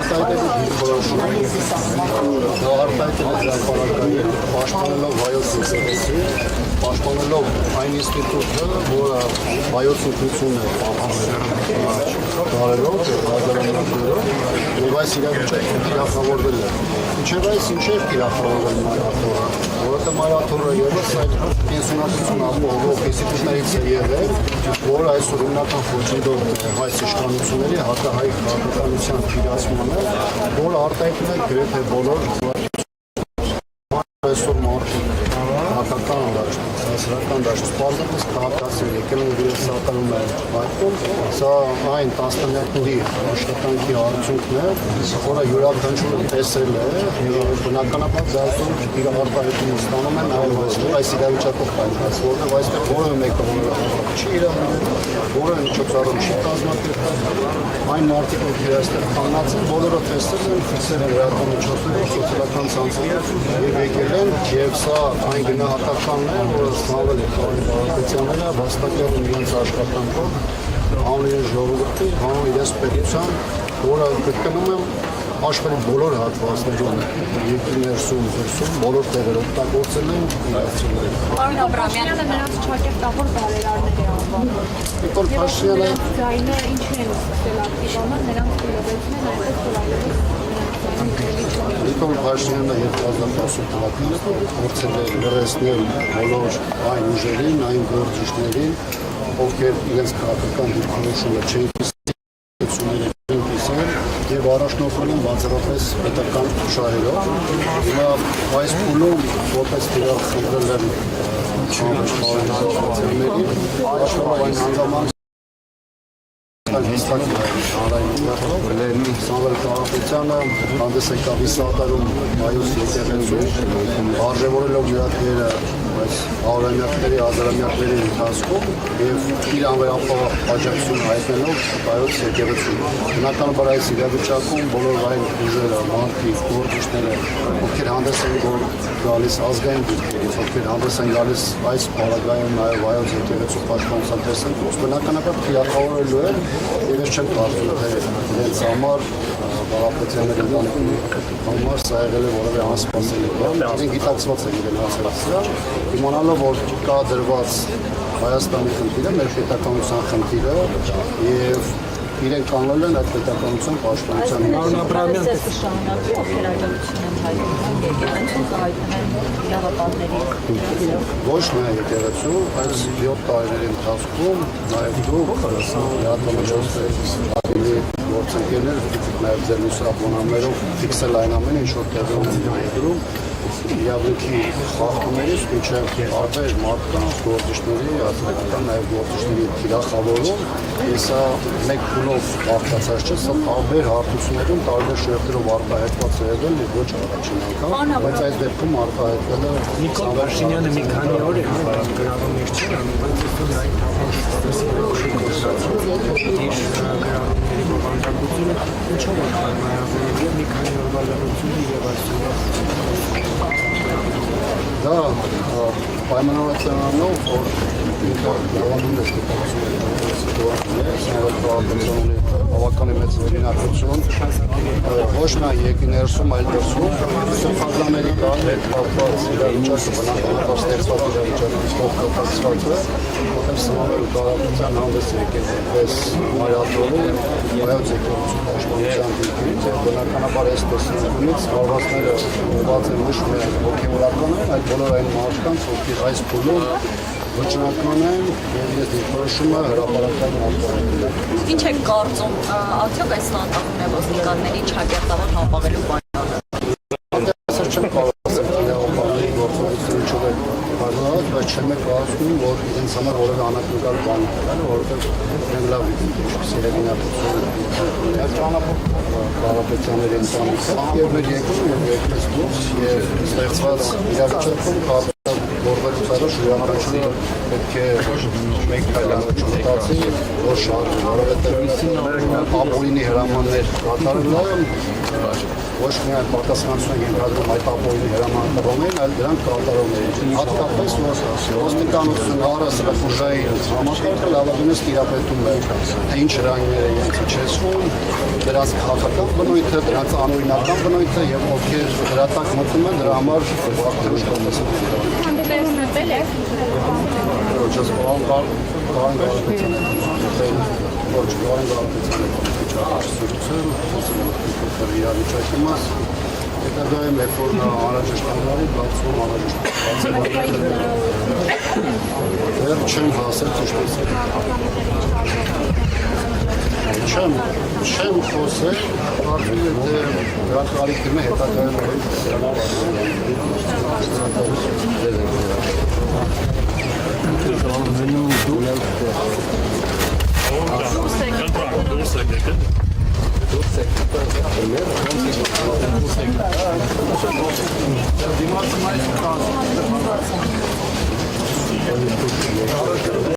արտահայտելու դիրքորոշում պաշտպանելով հայոց ինտերեսը, պաշտպանելով այն ինստիտուտը, որը հայոց ինքնությունը տարելով, հազարամյակներով, եւ այս իրավիճակը թիրախավորվել է։ Ինչեւ այս ինչ է թիրախավորվել մայրաթորը, որովհետեւ մայրաթորը ևս այդ պենսիոնատություն ապահովող ինստիտուտներից է եղել, որը այսօր հիմնական խոչընդոտ հայ իշխանությունների հակահայ քաղաքականության թիրացմանը, որը արտահայտում է գրեթե բոլոր այսօր մարդիկ հակական դաշտ, հասարակական դաշտ, պարզապես քաղաքացիներ եկել են իրենց սատարում են այդքում, սա այն տասնամյակների աշխատանքի արդյունքն է, որը յուրաքանչյուրը տեսել է, բնականաբար դա այսօր իր արտահայտումը ստանում են այս իրավիճակով պայքարած, որովհետև այստեղ որևէ մեկը չի իրավունք, որևէ միջոցառում չի կազմակերպել, այն մարդիկ, ովքեր այստեղ կանգնած են, բոլորը տեսել են, ֆիքսել են լրատվական միջոցներով, սոցիալական ցանցերով եւ եկել են, եւ սա այն գնահատականն է, որը ստանվել է քաղաքացիները վաստակել են իրենց աշխատանքով, հանուն իրենց ժողովրդի, հանուն իրենց պետության, որը կրկնում եմ աշխարհի բոլոր հատվածներում, երկրի ներսում, դրսում, բոլոր տեղերով օգտագործել են իրացումները։ Պարոն Աբրամյանը նրանց ճակերտավոր բարերարներ է անվանում։ Նիկոլ Փաշինյանը ձայնը ինչու են սկսել ակտիվանալ, նրանց դիալոգն են այդպես Նիկոլ Փաշինյանը 2010 թվականին փորձել է լրացնել բոլոր այն ուժերին, այն գործիչներին, ովքեր իրենց քաղաքական դիրքորոշումը չեն եւ առաջնորդել են բացառապես պետական շահերով։ Հիմա այս փուլում որպես դրախ խնդրել են քաղաքացիներին, աշխարհով այն հանգամանք Սամվել Կարապետյանը հանդես եկավ Իսահակարում հայոց եկեղեցում, արժևորելով յուրաքանչյուրը այս հարյուրամյակների, հազարամյակների ընթացքում եւ իր անվերապահ աջակցություն հայտնելով հայոց եկեղեցուն։ Բնականաբար այս իրավիճակում բոլոր այն ուժերը, մարդիկ, գործիչները, ովքեր հանդես են գալիս ազգային դիրքերից, ովքեր հանդես են գալիս այս պարագայում նաեւ հայոց եկեղեցու պաշտպանության տեսան, բնականաբար թիրախավորելու են եւ ես չեմ կարծում թե իրենց համար Կարապետյանների համար սա եղել է որևէ անսպասելի բան, իրենք գիտակցված են իրեն հասարակության, իմանալով որ կա դրված Հայաստանի խնդիրը, մեր պետականության խնդիրը եւ իրենք կանոնել են այդ պետականության պաշտպանության Պարոն Աբրամյան շահանակի ովքեր աջակցություն են հայտնում եկեղեցու հայտնել իրավապահների ոչ միայն եկեղեցու, այլ 7 տարիների ընթացքում նաեւ դուք գործընկերներ, նաև ձեր լուսաբանումներով ֆիքսել այն ամենը, ինչ որ տեղի ունեն երկրում, իրավունքի խախտումներից մինչև տարբեր մարդկանց, գործիչների, ազգական նաև գործիչների թիրախավորում, սա մեկ փուլով արտացած չէ, սա տարբեր հարթություններում, տարբեր շերտերով արտահայտված է եղել եւ ոչ առաջին անգամ, բայց այս դեպքում արտահայտվել է Նիկոլ Փաշինյանը մի քանի օր է գրառումներ չի անում, բայց այսօր բովանդակությունը ինչով է հարմարավարել մի քանի օրվա լրությունը եւ այսօր դա պայմանավորվածանով որ լավանում է սիտուացիաները բավականին մեծ վերինակություն ոչ միայն երկրի ներսում, այլ դրսում Ամերիկան հետ կապված իրավիճակը բնականաբար ստեղծված իրավիճակից կապված է, որտեղ Սամվել Կարապետյան հանդես եկել որպես մայրաթորի հայոց եկեղեցու պաշտպանության դիրքերից եւ բնականաբար այս տեսանկյունից հարվածները ուղղված են ոչ միայն հոգեվորական, այլ բոլոր այն մարդկանց, ովքեր այս փուլում վճռական են եւ ես դիրքորոշումը հրապարակային արտահայտել եմ։ Ինչ եք կարծում, արդյոք այս նահատակումն է ոստիկանների չակերտավոր հապաղելու պայմանը։ Այսօր չեմ կարող ասել իրավապահների գործողությունը ինչով է բաժանված, բայց չեմ կարծում, որ իրենց համար որևէ անակնկալ բան է, որովհետեւ իրենք լավ գիտեն սերեգինակություն Կարապետյանների ընտանիքը եւ մեր երկրում եւ երկրից դուրս եւ ստեղծված իրավիճակում կարգավորվելուց հետո շրջանառությունը պետք է մեկ քայլանոց մտածի, որ շարժի, որովհետև ապօրինի հրամաններ կատարելը ոչ միայն պատասխանատվություն ենթադրում այդ ապօրինի հրամանատարներին, այլ դրանք կատարողներին։ Հատկապես ոստիկանությունը առասրախուժային համակարգը լավագույնս տիրապետում է, թե ինչ հրամաններ է իրենց իջեցվում, դրանց քաղաքական բնույթը, դրանց անօրինական բնույթը եւ ովքեր դրա տակ մտնում են, դրա համար ողջույն կոմեսը։ Հանդիպեցնել եք։ Ոչ, իրավիճակի մաս, հետագայում երբ որ նա անհրաժեշտ անվարի, բացվում անհրաժեշտ դեռ չեմ հասել ինչպես է։ Չեմ խոսել, կարծում եմ, թե դրանք կարիքն է հետագայում